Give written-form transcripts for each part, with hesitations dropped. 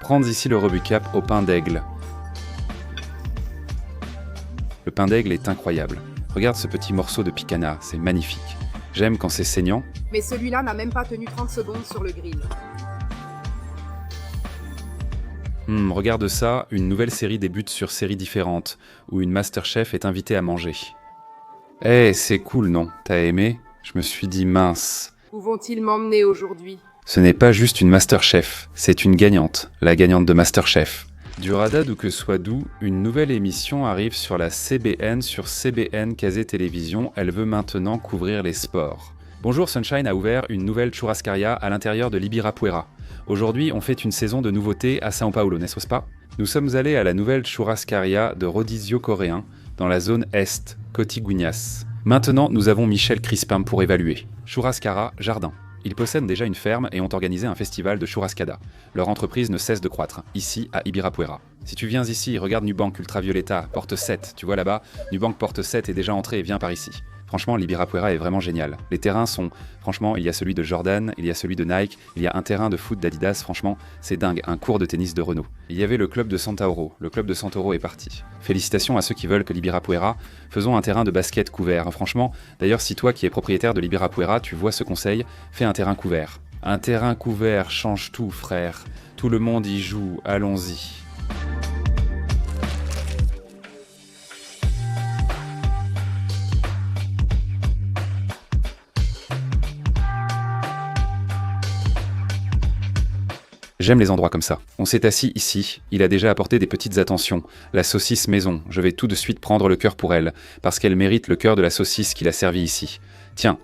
Prends ici le rebucap au pain d'aigle. Le pain d'aigle est incroyable. Regarde ce petit morceau de picanha, c'est magnifique. J'aime quand c'est saignant. Mais celui-là n'a même pas tenu 30 secondes sur le grill. Regarde ça, une nouvelle série débute sur séries différentes, où une Masterchef est invitée à manger. C'est cool, non? T'as aimé? Je me suis dit mince. Où vont-ils m'emmener aujourd'hui? Ce n'est pas juste une Masterchef, c'est une gagnante, la gagnante de Masterchef. Du radad ou que soit d'où, une nouvelle émission arrive sur la CBN, sur CBN Kazé Télévision. Elle veut maintenant couvrir les sports. Bonjour Sunshine a ouvert une nouvelle churrascaria à l'intérieur de l'Ibirapuera. Aujourd'hui, on fait une saison de nouveautés à São Paulo, n'est-ce pas? Nous sommes allés à la nouvelle churrascaria de Rodizio coréen, dans la zone Est, Cotigüñas. Maintenant, nous avons Michel Crispin pour évaluer. Churrascara Jardin. Ils possèdent déjà une ferme et ont organisé un festival de churrascada. Leur entreprise ne cesse de croître, ici à Ibirapuera. Si tu viens ici, regarde Nubank Ultravioleta, porte 7, tu vois là-bas, Nubank porte 7 est déjà entré et viens par ici. Franchement, l'Ibirapuera est vraiment génial. Les terrains sont... Franchement, il y a celui de Jordan, il y a celui de Nike, il y a un terrain de foot d'Adidas, franchement, c'est dingue, un court de tennis de Renault. Il y avait le club de Centauro, le club de Centauro est parti. Félicitations à ceux qui veulent que l'Ibirapuera, faisons un terrain de basket couvert. Franchement, d'ailleurs, si toi qui es propriétaire de l'Ibirapuera, tu vois ce conseil, fais un terrain couvert. Un terrain couvert change tout, frère. Tout le monde y joue, allons-y. J'aime les endroits comme ça. On s'est assis ici, il a déjà apporté des petites attentions. La saucisse maison, je vais tout de suite prendre le cœur pour elle, parce qu'elle mérite le cœur de la saucisse qu'il a servi ici. Tiens.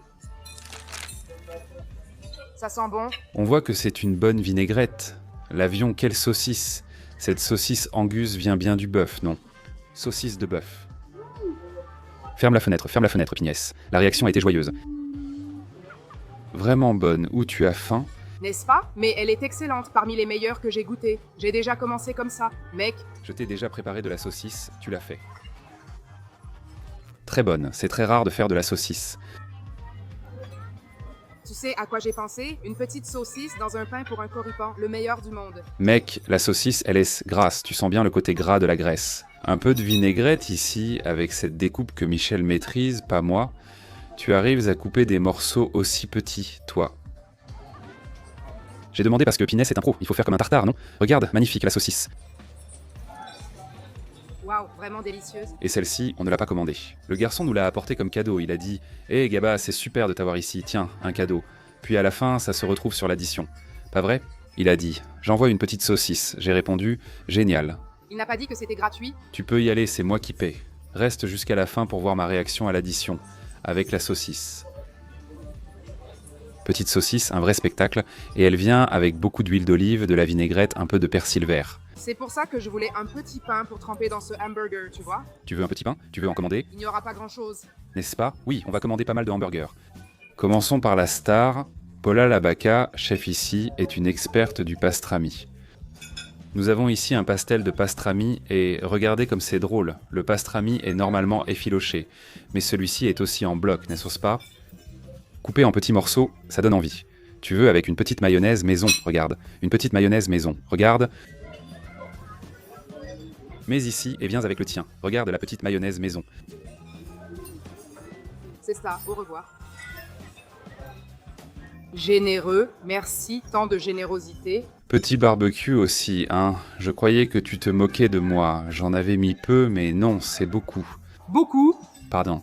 Ça sent bon? On voit que c'est une bonne vinaigrette. L'avion, quelle saucisse! Cette saucisse Angus vient bien du bœuf, non? Saucisse de bœuf. Ferme la fenêtre, Pignès. La réaction a été joyeuse. Vraiment bonne. Où tu as faim? N'est-ce pas? Mais elle est excellente, parmi les meilleures que j'ai goûtées. J'ai déjà commencé comme ça. Mec, Je t'ai déjà préparé de la saucisse, tu l'as fait. Très bonne, c'est très rare de faire de la saucisse. tu sais à quoi j'ai pensé? Une petite saucisse dans un pain pour un corripan, le meilleur du monde. Mec, la saucisse, elle est grasse, tu sens bien le côté gras de la graisse. Un peu de vinaigrette ici, avec cette découpe que Michel maîtrise, pas moi. Tu arrives à couper des morceaux aussi petits, toi. J'ai demandé parce que Pinès est un pro, il faut faire comme un tartare, non? Regarde, magnifique la saucisse. Waouh, vraiment délicieuse. Et celle-ci, on ne l'a pas commandée. Le garçon nous l'a apportée comme cadeau, il a dit « Hé Gaba, c'est super de t'avoir ici, tiens, un cadeau. » Puis à la fin, ça se retrouve sur l'addition. Pas vrai? Il a dit « J'envoie une petite saucisse. » J'ai répondu « Génial. Il n'a pas dit que c'était gratuit? Tu peux y aller, c'est moi qui paie. Reste jusqu'à la fin pour voir ma réaction à l'addition, avec la saucisse. » Petite saucisse, un vrai spectacle, et elle vient avec beaucoup d'huile d'olive, de la vinaigrette, un peu de persil vert. C'est pour ça que je voulais un petit pain pour tremper dans ce hamburger, tu vois? Tu veux un petit pain? Tu veux en commander? Il n'y aura pas grand-chose. N'est-ce pas? Oui, on va commander pas mal de hamburgers. Commençons par la star. Paula Labaca, chef ici, est une experte du pastrami. Nous avons ici un pastel de pastrami et regardez comme c'est drôle. Le pastrami est normalement effiloché, mais celui-ci est aussi en bloc, n'est-ce pas? Coupé en petits morceaux, ça donne envie. Tu veux avec une petite mayonnaise maison, regarde. Une petite mayonnaise maison, regarde. Mets ici et viens avec le tien. Regarde la petite mayonnaise maison. C'est ça, au revoir. Généreux, merci, tant de générosité. Petit barbecue aussi, hein. Je croyais que tu te moquais de moi. J'en avais mis peu, mais non, c'est beaucoup. Beaucoup. Pardon.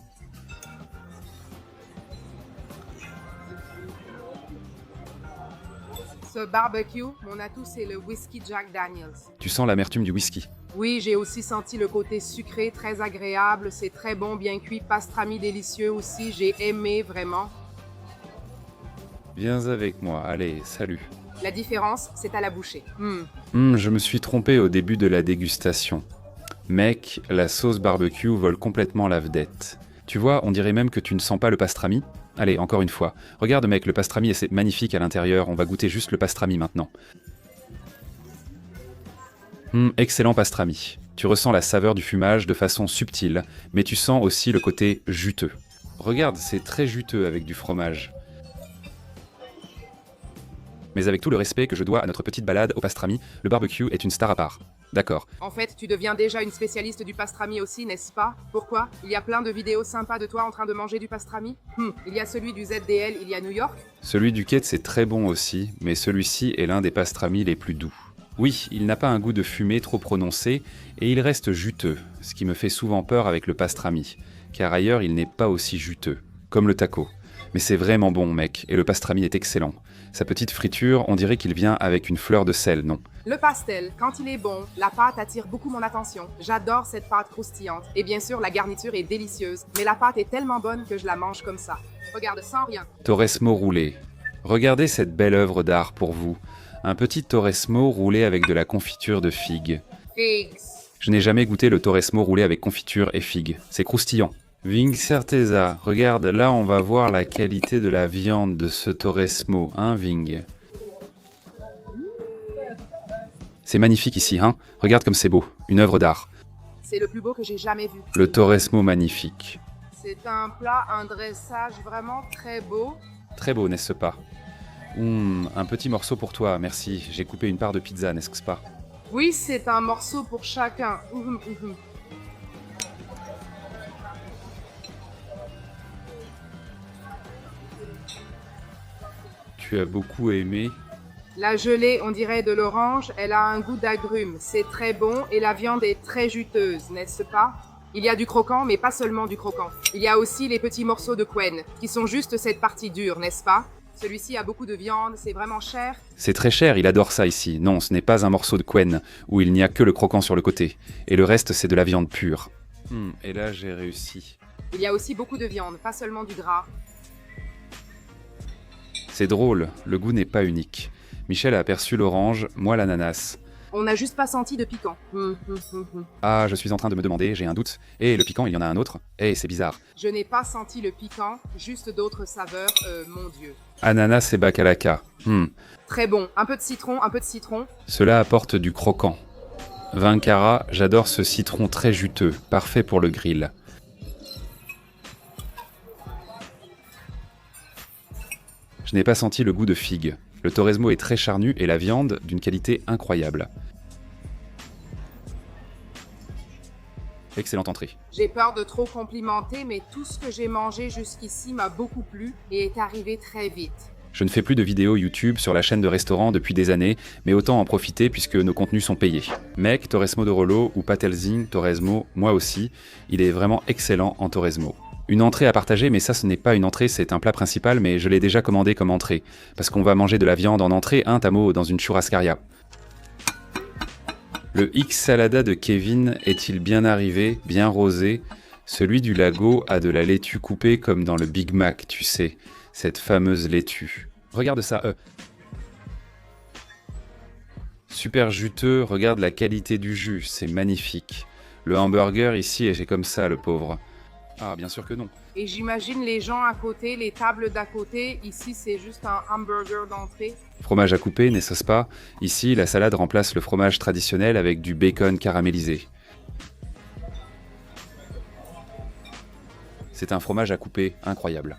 Ce barbecue, mon atout, c'est le whisky Jack Daniels. Tu sens l'amertume du whisky. Oui, j'ai aussi senti le côté sucré, très agréable. C'est très bon, bien cuit, pastrami délicieux aussi. J'ai aimé, vraiment. Viens avec moi, allez, salut. La différence, c'est à la bouchée. Je me suis trompé au début de la dégustation. Mec, la sauce barbecue vole complètement la vedette. Tu vois, on dirait même que tu ne sens pas le pastrami. Allez, encore une fois. Regarde mec, le pastrami c'est magnifique à l'intérieur, on va goûter juste le pastrami maintenant. Excellent pastrami. Tu ressens la saveur du fumage de façon subtile, mais tu sens aussi le côté juteux. Regarde, c'est très juteux avec du fromage. Mais avec tout le respect que je dois à notre petite balade au pastrami, le barbecue est une star à part. D'accord. En fait, tu deviens déjà une spécialiste du pastrami aussi, n'est-ce pas? Pourquoi? Il y a plein de vidéos sympas de toi en train de manger du pastrami. Il y a celui du ZDL, il y a New York. Celui du Quai, c'est très bon aussi, mais celui-ci est l'un des pastramis les plus doux. Oui, il n'a pas un goût de fumée trop prononcé, et il reste juteux, ce qui me fait souvent peur avec le pastrami, car ailleurs il n'est pas aussi juteux, comme le taco. Mais c'est vraiment bon, mec, et le pastrami est excellent. Sa petite friture, on dirait qu'il vient avec une fleur de sel, non? Le pastel, quand il est bon, la pâte attire beaucoup mon attention. J'adore cette pâte croustillante. Et bien sûr, la garniture est délicieuse, mais la pâte est tellement bonne que je la mange comme ça. Regarde, sans rien. Torresmo roulé. Regardez cette belle œuvre d'art pour vous. Un petit torresmo roulé avec de la confiture de figues. Figs. Je n'ai jamais goûté le torresmo roulé avec confiture et figues. C'est croustillant. Ving Certeza, regarde, là on va voir la qualité de la viande de ce torresmo, hein Ving? C'est magnifique ici, hein? Regarde comme c'est beau, une œuvre d'art. C'est le plus beau que j'ai jamais vu. Le torresmo magnifique. C'est un plat, un dressage vraiment très beau. Très beau, n'est-ce pas? Un petit morceau pour toi, merci. J'ai coupé une part de pizza, n'est-ce pas? Oui, c'est un morceau pour chacun. Tu as beaucoup aimé. La gelée, on dirait de l'orange, elle a un goût d'agrumes. C'est très bon et la viande est très juteuse, n'est-ce pas? Il y a du croquant, mais pas seulement du croquant. Il y a aussi les petits morceaux de quen, qui sont juste cette partie dure, n'est-ce pas? Celui-ci a beaucoup de viande, c'est vraiment cher. C'est très cher, il adore ça ici. Non, ce n'est pas un morceau de quen, où il n'y a que le croquant sur le côté. Et le reste, c'est de la viande pure. Et là, j'ai réussi. Il y a aussi beaucoup de viande, pas seulement du gras. C'est drôle, le goût n'est pas unique. Michel a aperçu l'orange, moi l'ananas. On n'a juste pas senti de piquant. Ah, je suis en train de me demander, j'ai un doute. Le piquant, il y en a un autre. C'est bizarre. Je n'ai pas senti le piquant, juste d'autres saveurs, mon Dieu. Ananas et bakalaka. Très bon, un peu de citron, un peu de citron. Cela apporte du croquant. Vin Cara, j'adore ce citron très juteux, parfait pour le grill. Je n'ai pas senti le goût de figue. Le torresmo est très charnu et la viande d'une qualité incroyable. Excellente entrée. J'ai peur de trop complimenter, mais tout ce que j'ai mangé jusqu'ici m'a beaucoup plu et est arrivé très vite. Je ne fais plus de vidéos YouTube sur la chaîne de restaurants depuis des années, mais autant en profiter puisque nos contenus sont payés. Mec, Torresmo de Rollo ou Patelzing, Torresmo, moi aussi, il est vraiment excellent en Torresmo. Une entrée à partager, mais ça ce n'est pas une entrée, c'est un plat principal, mais je l'ai déjà commandé comme entrée. Parce qu'on va manger de la viande en entrée, hein Tamo, dans une churrascaria. Le X Salada de Kevin est-il bien arrivé, bien rosé? Celui du Lago a de la laitue coupée comme dans le Big Mac, tu sais, cette fameuse laitue. Regarde ça, Super juteux, regarde la qualité du jus, c'est magnifique. Le hamburger ici est comme ça, le pauvre. Ah, bien sûr que non. Et j'imagine les gens à côté, les tables d'à côté. Ici, c'est juste un hamburger d'entrée. Fromage à couper, n'est-ce pas? Ici, la salade remplace le fromage traditionnel avec du bacon caramélisé. C'est un fromage à couper incroyable.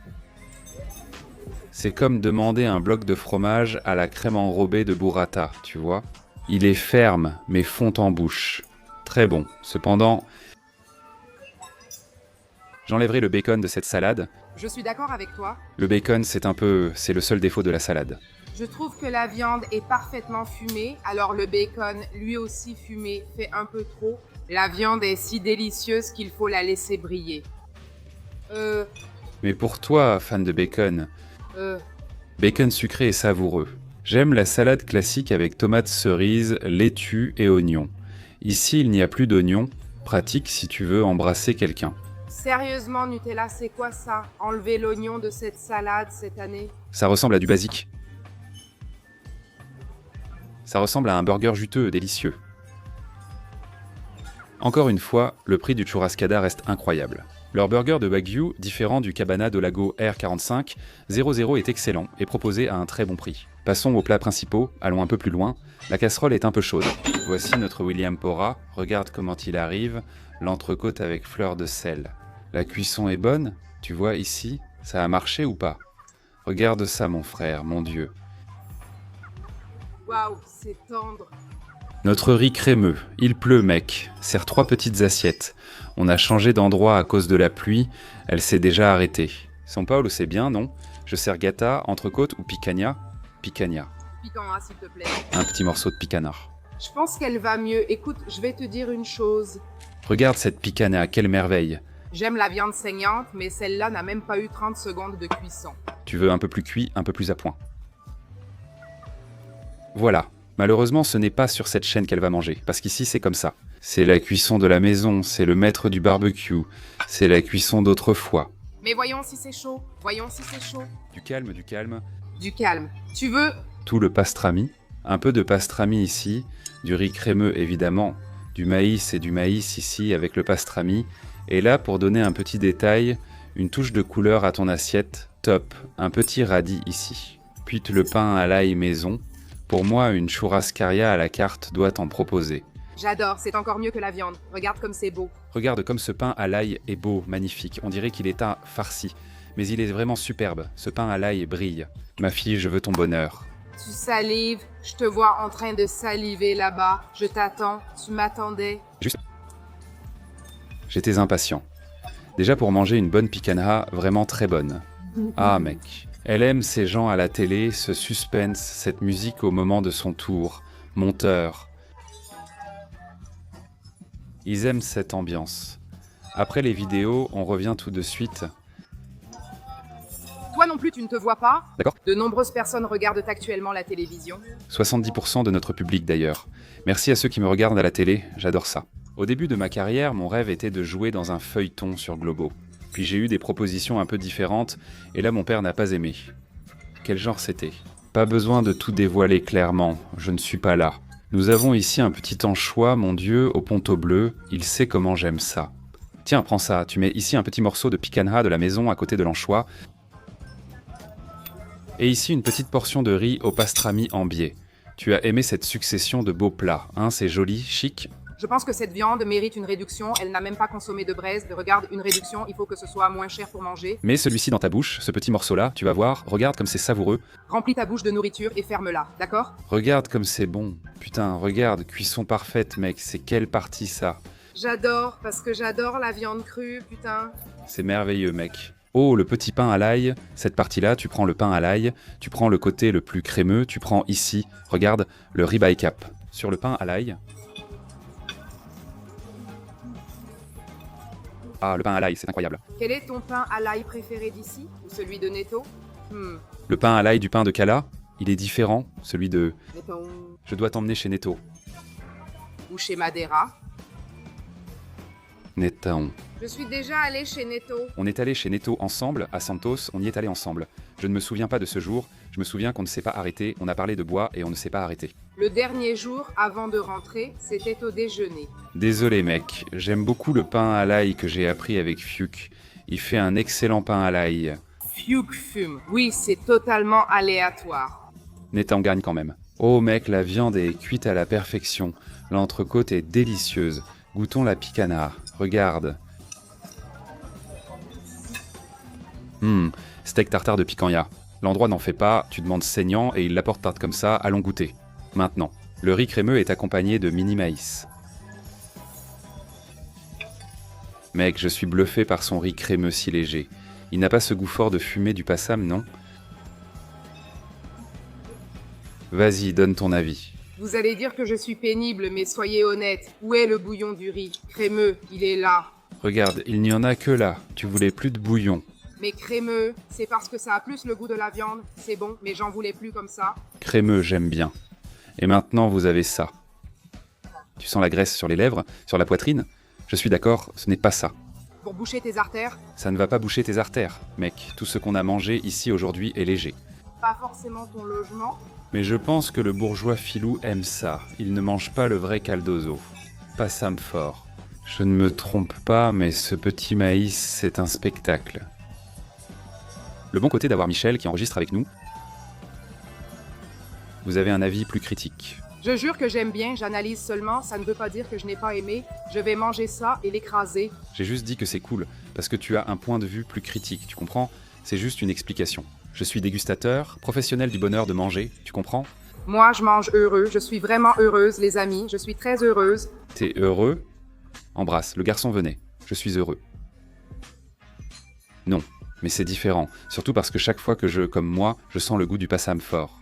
C'est comme demander un bloc de fromage à la crème enrobée de burrata, tu vois? Il est ferme, mais fond en bouche. Très bon. Cependant, j'enlèverai le bacon de cette salade. Je suis d'accord avec toi. Le bacon, c'est le seul défaut de la salade. Je trouve que la viande est parfaitement fumée, alors le bacon, lui aussi fumé, fait un peu trop. La viande est si délicieuse qu'il faut la laisser briller. Mais pour toi, fan de bacon, bacon sucré et savoureux. J'aime la salade classique avec tomates cerises, laitue et oignons. Ici, il n'y a plus d'oignons. Pratique si tu veux embrasser quelqu'un. Sérieusement, Nutella, c'est quoi ça? Enlever l'oignon de cette salade cette année? Ça ressemble à du basique. Ça ressemble à un burger juteux, délicieux. Encore une fois, le prix du churrascada reste incroyable. Leur burger de Wagyu, différent du Cabana de Lago R45, 00 est excellent et proposé à un très bon prix. Passons aux plats principaux, allons un peu plus loin. La casserole est un peu chaude. Voici notre William Pora, regarde comment il arrive, l'entrecôte avec fleur de sel. La cuisson est bonne, tu vois ici, ça a marché ou pas? Regarde ça mon frère, mon Dieu. Waouh, c'est tendre. Notre riz crémeux. Il pleut, mec. Serre 3 petites assiettes. On a changé d'endroit à cause de la pluie. Elle s'est déjà arrêtée. São Paulo, c'est bien, non? Je sers gata, entrecôte ou picanha? Picanha. Piquant, hein, s'il te plaît. Un petit morceau de picanha. Je pense qu'elle va mieux. Écoute, je vais te dire une chose. Regarde cette picanha, quelle merveille. J'aime la viande saignante, mais celle-là n'a même pas eu 30 secondes de cuisson. Tu veux un peu plus cuit, un peu plus à point. Voilà. Malheureusement, ce n'est pas sur cette chaîne qu'elle va manger, parce qu'ici c'est comme ça. C'est la cuisson de la maison, c'est le maître du barbecue, c'est la cuisson d'autrefois. Mais voyons si c'est chaud. Voyons si c'est chaud. Du calme, du calme. Du calme. Tu veux? Tout le pastrami. Un peu de pastrami ici, du riz crémeux évidemment, du maïs et du maïs ici avec le pastrami. Et là, pour donner un petit détail, une touche de couleur à ton assiette, top, un petit radis ici. Puis le pain à l'ail maison. Pour moi, une churrascaria à la carte doit t'en proposer. J'adore, c'est encore mieux que la viande. Regarde comme c'est beau. Regarde comme ce pain à l'ail est beau, magnifique. On dirait qu'il est un farci. Mais il est vraiment superbe. Ce pain à l'ail brille. Ma fille, je veux ton bonheur. Tu salives. Je te vois en train de saliver là-bas. Je t'attends. Tu m'attendais. Juste. J'étais impatient. Déjà pour manger une bonne picanha, vraiment très bonne. Ah mec. Elle aime ces gens à la télé, ce suspense, cette musique au moment de son tour. Monteur. Ils aiment cette ambiance. Après les vidéos, on revient tout de suite. Toi non plus, tu ne te vois pas? D'accord. De nombreuses personnes regardent actuellement la télévision. 70% de notre public d'ailleurs. Merci à ceux qui me regardent à la télé, j'adore ça. Au début de ma carrière, mon rêve était de jouer dans un feuilleton sur Globo. Puis j'ai eu des propositions un peu différentes, et là mon père n'a pas aimé. Quel genre c'était? Pas besoin de tout dévoiler clairement, je ne suis pas là. Nous avons ici un petit anchois, mon Dieu, au ponto bleu, il sait comment j'aime ça. Tiens, prends ça, tu mets ici un petit morceau de picanha de la maison à côté de l'anchois. Et ici une petite portion de riz au pastrami en biais. Tu as aimé cette succession de beaux plats, hein, c'est joli, chic. Je pense que cette viande mérite une réduction. Elle n'a même pas consommé de braise. Regarde, une réduction, il faut que ce soit moins cher pour manger. Mets celui-ci dans ta bouche, ce petit morceau-là, tu vas voir, regarde comme c'est savoureux. Remplis ta bouche de nourriture et ferme-la, d'accord? Regarde comme c'est bon. Putain, regarde, cuisson parfaite, mec, c'est quelle partie ça? J'adore, parce que j'adore la viande crue, putain. C'est merveilleux, mec. Oh, le petit pain à l'ail, cette partie-là, tu prends le pain à l'ail, tu prends le côté le plus crémeux, tu prends ici, regarde, le ribeye cap. Sur le pain à l'ail. Ah, le pain à l'ail, c'est incroyable. Quel est ton pain à l'ail préféré d'ici? Ou celui de Netto? Le pain à l'ail du pain de Cala, il est différent, celui de... Netto. Je dois t'emmener chez Netto. Ou chez Madeira? Netto. Je suis déjà allée chez Netto. On est allé chez Netto ensemble, à Santos, on y est allé ensemble. Je ne me souviens pas de ce jour, je me souviens qu'on ne s'est pas arrêté, on a parlé de bois et on ne s'est pas arrêté. Le dernier jour, avant de rentrer, c'était au déjeuner. Désolé mec, j'aime beaucoup le pain à l'ail que j'ai appris avec Fiuk. Il fait un excellent pain à l'ail. Fiuk fume. Oui, c'est totalement aléatoire. Netto gagne quand même. Oh mec, la viande est cuite à la perfection. L'entrecôte est délicieuse. Goûtons la picanha. Regarde. Steak tartare de picanha. L'endroit n'en fait pas, tu demandes saignant et il l'apporte tarte comme ça, allons goûter. Maintenant, le riz crémeux est accompagné de mini maïs. Mec, je suis bluffé par son riz crémeux si léger. Il n'a pas ce goût fort de fumée du passam, non? Vas-y, donne ton avis. Vous allez dire que je suis pénible, mais soyez honnête. Où est le bouillon du riz? Crémeux, il est là. Regarde, il n'y en a que là. Tu voulais plus de bouillon. Mais crémeux, c'est parce que ça a plus le goût de la viande. C'est bon, mais j'en voulais plus comme ça. Crémeux, j'aime bien. Et maintenant, vous avez ça. Tu sens la graisse sur les lèvres, sur la poitrine? Je suis d'accord, ce n'est pas ça. Pour boucher tes artères? Ça ne va pas boucher tes artères, mec. Tout ce qu'on a mangé ici aujourd'hui est léger. Pas forcément ton logement. Mais je pense que le bourgeois filou aime ça. Il ne mange pas le vrai caldoso. Pas Sam fort. Je ne me trompe pas, mais ce petit maïs, c'est un spectacle. Le bon côté d'avoir Michel qui enregistre avec nous, vous avez un avis plus critique. Je jure que j'aime bien, j'analyse seulement, ça ne veut pas dire que je n'ai pas aimé. Je vais manger ça et l'écraser. J'ai juste dit que c'est cool, parce que tu as un point de vue plus critique, tu comprends? C'est juste une explication. Je suis dégustateur, professionnel du bonheur de manger, tu comprends? Moi, je mange heureux. Je suis vraiment heureuse, les amis. Je suis très heureuse. T'es heureux? Embrasse, le garçon venait. Je suis heureux. Non, mais c'est différent. Surtout parce que chaque fois que comme moi, je sens le goût du passam fort.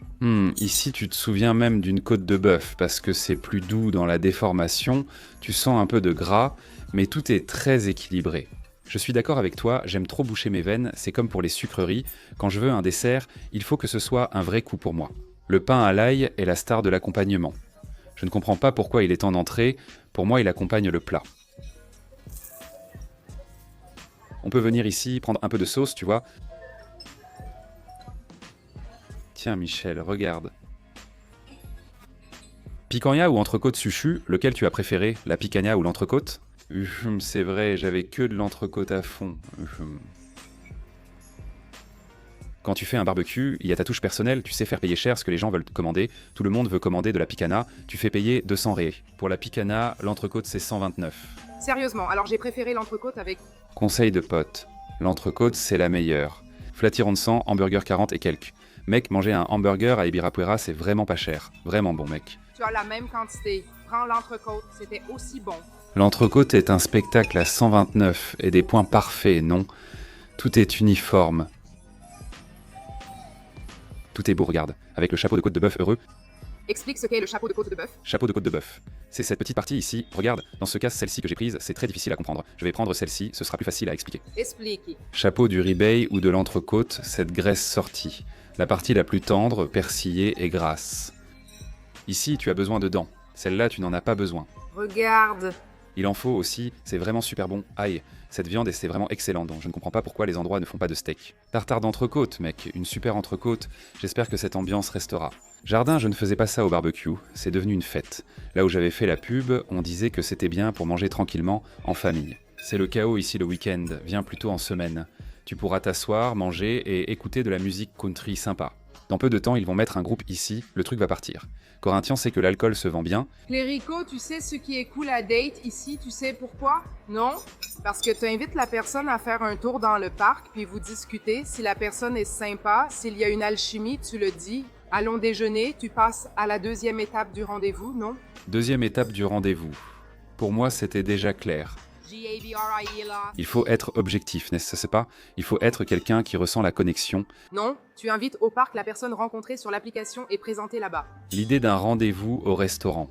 Ici, tu te souviens même d'une côte de bœuf, parce que c'est plus doux dans la déformation, tu sens un peu de gras, mais tout est très équilibré. Je suis d'accord avec toi, j'aime trop boucher mes veines, c'est comme pour les sucreries, quand je veux un dessert, il faut que ce soit un vrai coup pour moi. Le pain à l'ail est la star de l'accompagnement. Je ne comprends pas pourquoi il est en entrée, pour moi il accompagne le plat. On peut venir ici, prendre un peu de sauce, tu vois. Tiens Michel, regarde. Picanha ou entrecôte suchu, lequel tu as préféré, la picanha ou l'entrecôte? C'est vrai, j'avais que de l'entrecôte à fond. Quand tu fais un barbecue, il y a ta touche personnelle, tu sais faire payer cher ce que les gens veulent te commander. Tout le monde veut commander de la picanha, tu fais payer 200 ré. Pour la picanha, l'entrecôte c'est 129. Sérieusement, alors j'ai préféré l'entrecôte avec... Conseil de pote, l'entrecôte c'est la meilleure. Flatiron 100, hamburger 40 et quelques. Mec, manger un hamburger à Ibirapuera c'est vraiment pas cher. Vraiment bon mec. Tu as la même quantité. Prends l'entrecôte, c'était aussi bon. L'entrecôte est un spectacle à 129 et des points parfaits, non? Tout est uniforme. Tout est beau, regarde. Avec le chapeau de côte de bœuf heureux. Explique ce qu'est le chapeau de côte de bœuf. Chapeau de côte de bœuf. C'est cette petite partie ici. Regarde, dans ce cas, celle-ci que j'ai prise, c'est très difficile à comprendre. Je vais prendre celle-ci, ce sera plus facile à expliquer. Explique. Chapeau du ribeye ou de l'entrecôte, cette graisse sortie. La partie la plus tendre, persillée et grasse. Ici, tu as besoin de dents. Celle-là, tu n'en as pas besoin. Regarde. Il en faut aussi, c'est vraiment super bon. Aïe, cette viande, c'est vraiment excellent, donc je ne comprends pas pourquoi les endroits ne font pas de steak. Tartare d'entrecôte, mec, une super entrecôte. J'espère que cette ambiance restera. Jardin, je ne faisais pas ça au barbecue, c'est devenu une fête. Là où j'avais fait la pub, on disait que c'était bien pour manger tranquillement, en famille. C'est le chaos ici le week-end, viens plutôt en semaine. Tu pourras t'asseoir, manger et écouter de la musique country sympa. Dans peu de temps, ils vont mettre un groupe ici, le truc va partir. Corinthian sait que l'alcool se vend bien. Clérico, tu sais ce qui est cool à date ici, tu sais pourquoi? Non? Parce que tu invites la personne à faire un tour dans le parc, puis vous discutez. Si la personne est sympa, s'il y a une alchimie, tu le dis. Allons déjeuner, tu passes à la deuxième étape du rendez-vous, non? Deuxième étape du rendez-vous. Pour moi, c'était déjà clair. Il faut être objectif, n'est-ce pas? Il faut être quelqu'un qui ressent la connexion. Non, tu invites au parc la personne rencontrée sur l'application et présentée là-bas. L'idée d'un rendez-vous au restaurant.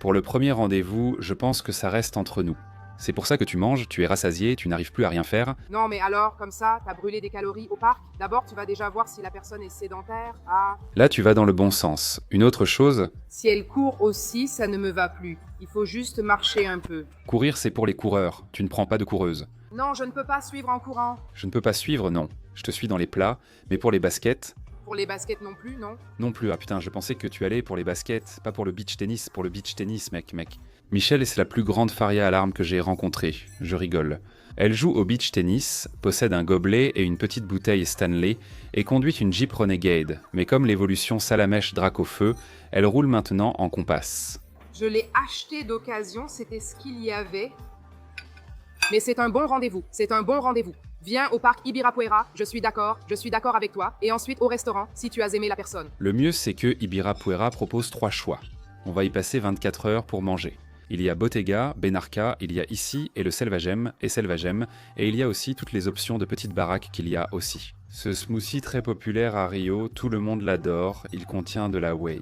Pour le premier rendez-vous, je pense que ça reste entre nous. C'est pour ça que tu manges, tu es rassasié, tu n'arrives plus à rien faire. Non, mais alors, comme ça, t'as brûlé des calories au parc? D'abord, tu vas déjà voir si la personne est sédentaire. Ah. Là, tu vas dans le bon sens. Une autre chose... Si elle court aussi, ça ne me va plus. Il faut juste marcher un peu. Courir, c'est pour les coureurs. Tu ne prends pas de coureuse. Non, je ne peux pas suivre en courant. Je ne peux pas suivre, non. Je te suis dans les plats, mais pour les baskets... Pour les baskets non plus, non? Non plus, ah putain, je pensais que tu allais pour les baskets, pas pour le beach tennis, pour le beach tennis, mec. Michel est la plus grande faria à l'arme que j'ai rencontrée. Je rigole. Elle joue au beach tennis, possède un gobelet et une petite bouteille Stanley, et conduit une Jeep Renegade. Mais comme l'évolution Salamèche Dracofeu, elle roule maintenant en compass. Je l'ai acheté d'occasion, c'était ce qu'il y avait. Mais c'est un bon rendez-vous, c'est un bon rendez-vous. Viens au parc Ibirapuera, je suis d'accord avec toi, et ensuite au restaurant, si tu as aimé la personne. Le mieux, c'est que Ibirapuera propose 3 choix. On va y passer 24 heures pour manger. Il y a Bottega, Benarca, il y a ici et le Selvagem, et il y a aussi toutes les options de petites baraques qu'il y a aussi. Ce smoothie très populaire à Rio, tout le monde l'adore, il contient de la whey.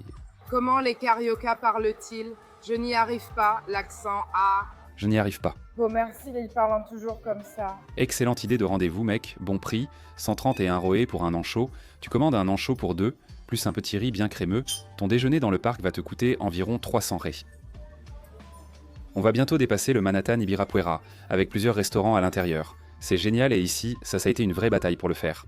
Comment les Carioca parlent-ils? Je n'y arrive pas, l'accent A. Je n'y arrive pas. Bon merci, ils parlent toujours comme ça. Excellente idée de rendez-vous, mec, bon prix, 131 roé pour un ancho. Tu commandes un ancho pour 2, plus un petit riz bien crémeux. Ton déjeuner dans le parc va te coûter environ 300 ré. On va bientôt dépasser le Manhattan Ibirapuera, avec plusieurs restaurants à l'intérieur. C'est génial et ici, ça a été une vraie bataille pour le faire.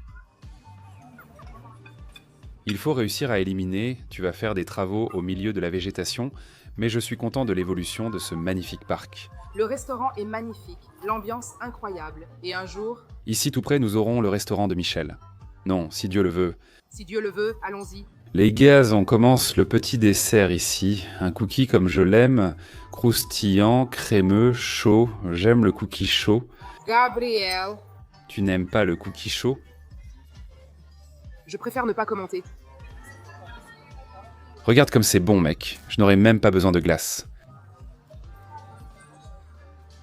Il faut réussir à éliminer, tu vas faire des travaux au milieu de la végétation, mais je suis content de l'évolution de ce magnifique parc. Le restaurant est magnifique, l'ambiance incroyable, et un jour... Ici tout près, nous aurons le restaurant de Michel. Non, si Dieu le veut. Si Dieu le veut, allons-y. Les gars, on commence le petit dessert ici. Un cookie comme je l'aime, croustillant, crémeux, chaud. J'aime le cookie chaud. Gabriel. Tu n'aimes pas le cookie chaud? Je préfère ne pas commenter. Regarde comme c'est bon, mec. Je n'aurais même pas besoin de glace.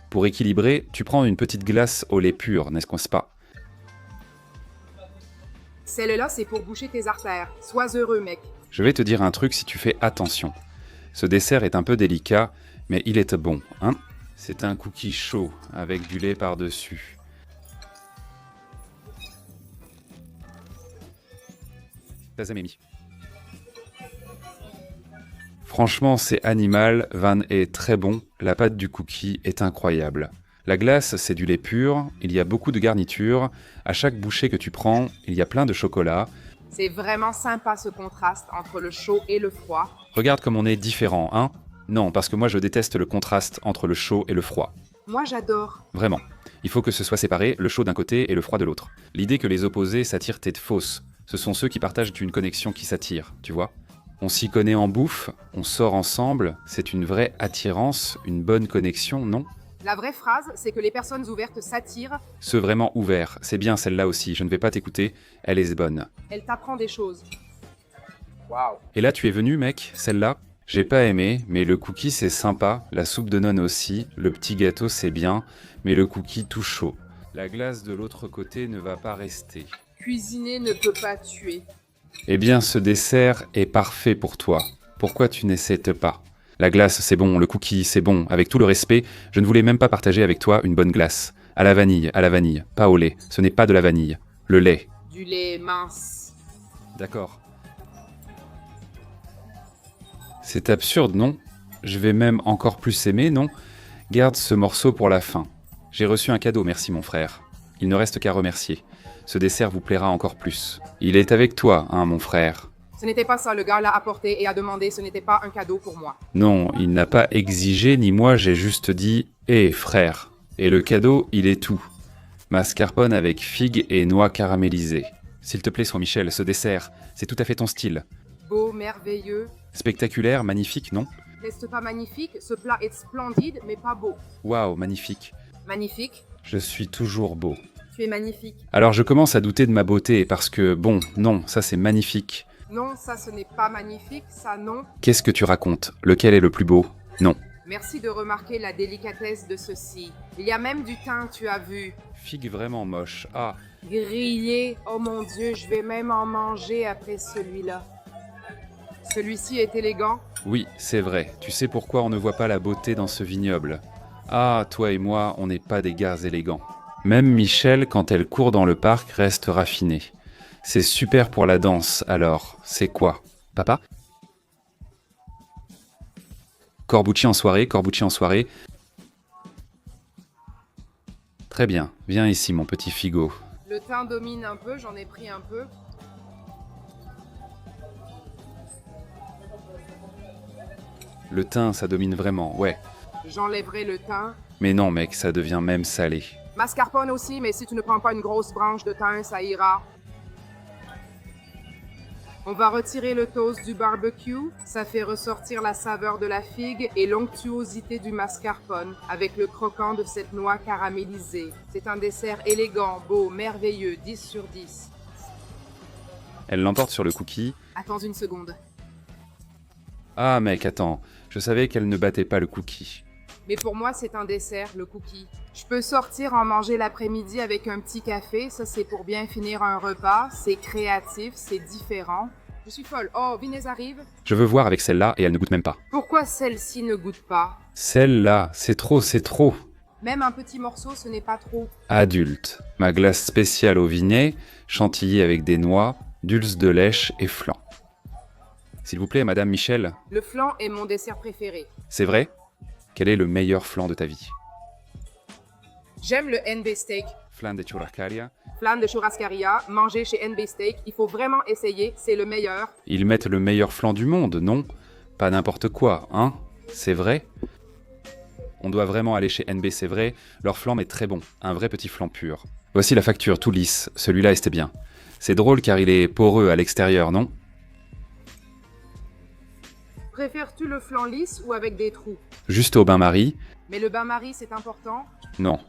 Pour équilibrer, tu prends une petite glace au lait pur, n'est-ce pas? Celle-là, c'est pour boucher tes artères. Sois heureux, mec. Je vais te dire un truc si tu fais attention. Ce dessert est un peu délicat, mais il est bon, hein? C'est un cookie chaud, avec du lait par-dessus. Tazamemi. Franchement, c'est animal, Van est très bon, la pâte du cookie est incroyable. La glace, c'est du lait pur, il y a beaucoup de garnitures, à chaque bouchée que tu prends, il y a plein de chocolat. C'est vraiment sympa ce contraste entre le chaud et le froid. Regarde comme on est différents, hein? Non, parce que moi je déteste le contraste entre le chaud et le froid. Moi, j'adore. Vraiment. Il faut que ce soit séparé, le chaud d'un côté et le froid de l'autre. L'idée que les opposés s'attirent est fausse. Ce sont ceux qui partagent une connexion qui s'attire, tu vois? On s'y connaît en bouffe, on sort ensemble, c'est une vraie attirance, une bonne connexion, non? La vraie phrase, c'est que les personnes ouvertes s'attirent. Ce vraiment ouvert, c'est bien celle-là aussi, je ne vais pas t'écouter, elle est bonne. Elle t'apprend des choses. Waouh. Et là tu es venu, mec, celle-là? J'ai pas aimé, mais le cookie c'est sympa, la soupe de nonne aussi, le petit gâteau c'est bien, mais le cookie tout chaud. La glace de l'autre côté ne va pas rester. Cuisiner ne peut pas tuer. Eh bien, ce dessert est parfait pour toi. Pourquoi tu n'essaies pas? La glace, c'est bon, le cookie, c'est bon. Avec tout le respect, je ne voulais même pas partager avec toi une bonne glace. À la vanille, pas au lait. Ce n'est pas de la vanille. Le lait. Du lait mince. D'accord. C'est absurde, non? Je vais même encore plus aimer, non? Garde ce morceau pour la fin. J'ai reçu un cadeau, merci mon frère. Il ne reste qu'à remercier. Ce dessert vous plaira encore plus. Il est avec toi, hein, mon frère. Ce n'était pas ça, le gars l'a apporté et a demandé, ce n'était pas un cadeau pour moi. Non, il n'a pas exigé, ni moi, j'ai juste dit « Hé, frère !» Et le cadeau, il est tout. Mascarpone avec figues et noix caramélisées. S'il te plaît, Soin Michel, ce dessert, c'est tout à fait ton style. Beau, merveilleux. Spectaculaire, magnifique, non? N'est-ce pas magnifique? Ce plat est splendide, mais pas beau. Waouh, magnifique. Magnifique? Je suis toujours beau. Tu es magnifique. Alors je commence à douter de ma beauté, parce que, bon, non, ça c'est magnifique. Non, ça ce n'est pas magnifique, ça non. Qu'est-ce que tu racontes? Lequel est le plus beau? Non. Merci de remarquer la délicatesse de ceci. Il y a même du thym, tu as vu. Figue vraiment moche. Ah, Grillé, oh mon Dieu, je vais même en manger après celui-là. Celui-ci est élégant. oui, c'est vrai. Tu sais pourquoi on ne voit pas la beauté dans ce vignoble? Ah, toi et moi, on n'est pas des gars élégants. Même Michel, quand elle court dans le parc, reste raffinée. C'est super pour la danse, alors, c'est quoi? Papa? Corbucci en soirée, Corbucci en soirée. Très bien, viens ici mon petit figo. Le thym domine un peu, j'en ai pris un peu. Le thym, ça domine vraiment, ouais. J'enlèverai le thym. Mais non mec, ça devient même salé. Mascarpone aussi, mais si tu ne prends pas une grosse branche de thym, ça ira. On va retirer le toast du barbecue. Ça fait ressortir la saveur de la figue et l'onctuosité du mascarpone avec le croquant de cette noix caramélisée. C'est un dessert élégant, beau, merveilleux, 10 sur 10. Elle l'emporte sur le cookie. Attends une seconde. Ah mec, attends, je savais qu'elle ne battait pas le cookie. Mais pour moi, c'est un dessert, le cookie. Je peux sortir en manger l'après-midi avec un petit café. Ça, c'est pour bien finir un repas. C'est créatif, c'est différent. Je suis folle. Oh, Vinez arrive. Je veux voir avec celle-là et elle ne goûte même pas. Pourquoi celle-ci ne goûte pas? Celle-là, c'est trop, c'est trop. Même un petit morceau, ce n'est pas trop. Adulte. Ma glace spéciale au Vinez, chantilly avec des noix, dulce de lèche et flan. S'il vous plaît, Madame Michel. Le flan est mon dessert préféré. C'est vrai? Quel est le meilleur flan de ta vie? J'aime le NB Steak. Flan de churrascaria. Flan de churrascaria, mangé chez NB Steak. Il faut vraiment essayer, c'est le meilleur. Ils mettent le meilleur flan du monde, non? Pas n'importe quoi, hein? C'est vrai? On doit vraiment aller chez NB, c'est vrai. Leur flan est très bon, un vrai petit flan pur. Voici la facture, tout lisse. Celui-là était bien. C'est drôle car il est poreux à l'extérieur, non? Préfères-tu le flan lisse ou avec des trous? Juste au bain-marie? Mais le bain-marie, c'est important. Non.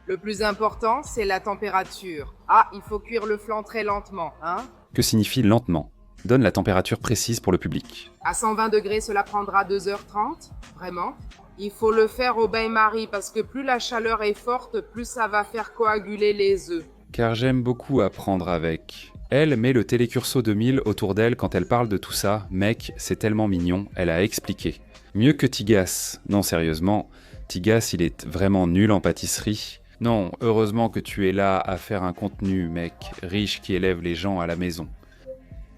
Le plus important, c'est la température. Ah, il faut cuire le flan très lentement, hein? Que signifie lentement? Donne la température précise pour le public. À 120 degrés, cela prendra 2h30. Vraiment? Il faut le faire au bain-marie parce que plus la chaleur est forte, plus ça va faire coaguler les œufs. Car j'aime beaucoup apprendre avec. Elle met le télécurso 2000 autour d'elle quand elle parle de tout ça. Mec, c'est tellement mignon, elle a expliqué. Mieux que Tigas. Non, sérieusement, Tigas, il est vraiment nul en pâtisserie. Non, heureusement que tu es là à faire un contenu, mec, riche qui élève les gens à la maison.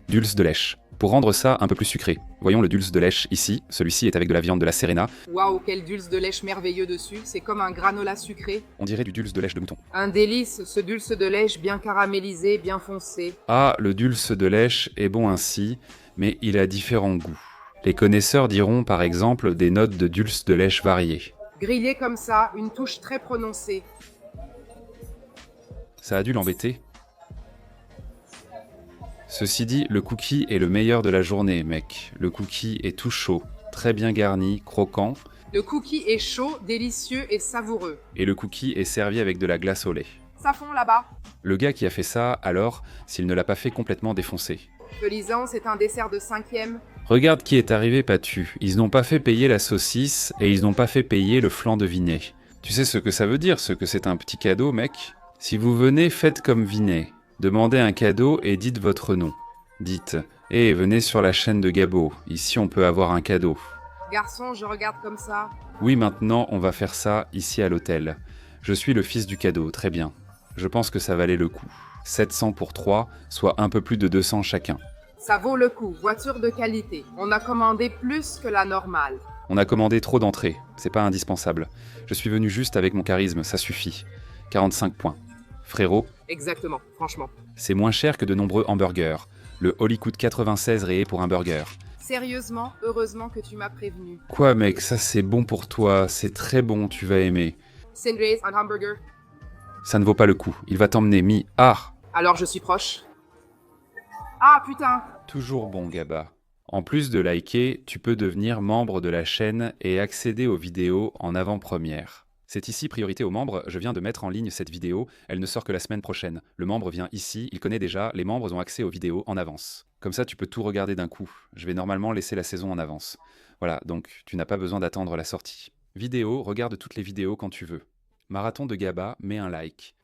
Dulce de lèche. Pour rendre ça un peu plus sucré. Voyons le dulce de lèche ici. Celui-ci est avec de la viande de la Serena. Waouh, quel dulce de lèche merveilleux dessus. C'est comme un granola sucré. On dirait du dulce de lèche de mouton. Un délice, ce dulce de lèche bien caramélisé, bien foncé. Ah, le dulce de lèche est bon ainsi, mais il a différents goûts. Les connaisseurs diront par exemple des notes de dulce de lèche variées. Grillé comme ça, une touche très prononcée. Ça a dû l'embêter. Ceci dit, le cookie est le meilleur de la journée, mec. Le cookie est tout chaud, très bien garni, croquant, Le cookie est chaud, délicieux et savoureux. et le cookie est servi avec de la glace au lait. Ça fond là-bas. Le gars qui a fait ça, alors, s'il ne l'a pas fait complètement défoncer. Felisant, c'est un dessert de 5e. Regarde qui est arrivé, Patu. Ils n'ont pas fait payer la saucisse et ils n'ont pas fait payer le flan de Vinet. Tu sais ce que ça veut dire, ce que c'est un petit cadeau, mec? Si vous venez, faites comme Vinet. Demandez un cadeau et dites votre nom. Dites « Eh, venez sur la chaîne de Gabo, ici on peut avoir un cadeau. Garçon, je regarde comme ça. » Oui, maintenant on va faire ça ici à l'hôtel. Je suis le fils du cadeau, très bien. Je pense que ça valait le coup. 700 pour 3, soit un peu plus de 200 chacun. Ça vaut le coup, voiture de qualité. On a commandé plus que la normale. On a commandé trop d'entrées, c'est pas indispensable. Je suis venu juste avec mon charisme, ça suffit. 45 points. Frérot, Exactement, franchement. c'est moins cher que de nombreux hamburgers. Le Holly coûte 96 réés pour un burger. Sérieusement, heureusement que tu m'as prévenu. Quoi mec, ça c'est bon pour toi, c'est très bon, tu vas aimer. Cindrace, un hamburger. Ça ne vaut pas le coup, il va t'emmener mi. Ah, Alors je suis proche. Ah putain! toujours bon Gaba. En plus de liker, tu peux devenir membre de la chaîne et accéder aux vidéos en avant-première. C'est ici priorité aux membres, je viens de mettre en ligne cette vidéo, elle ne sort que la semaine prochaine. Le membre vient ici, il connaît déjà, les membres ont accès aux vidéos en avance. Comme ça tu peux tout regarder d'un coup. Je vais normalement laisser la saison en avance. Voilà, donc tu n'as pas besoin d'attendre la sortie. Vidéo, regarde toutes les vidéos quand tu veux. Marathon de Gaba, mets un like.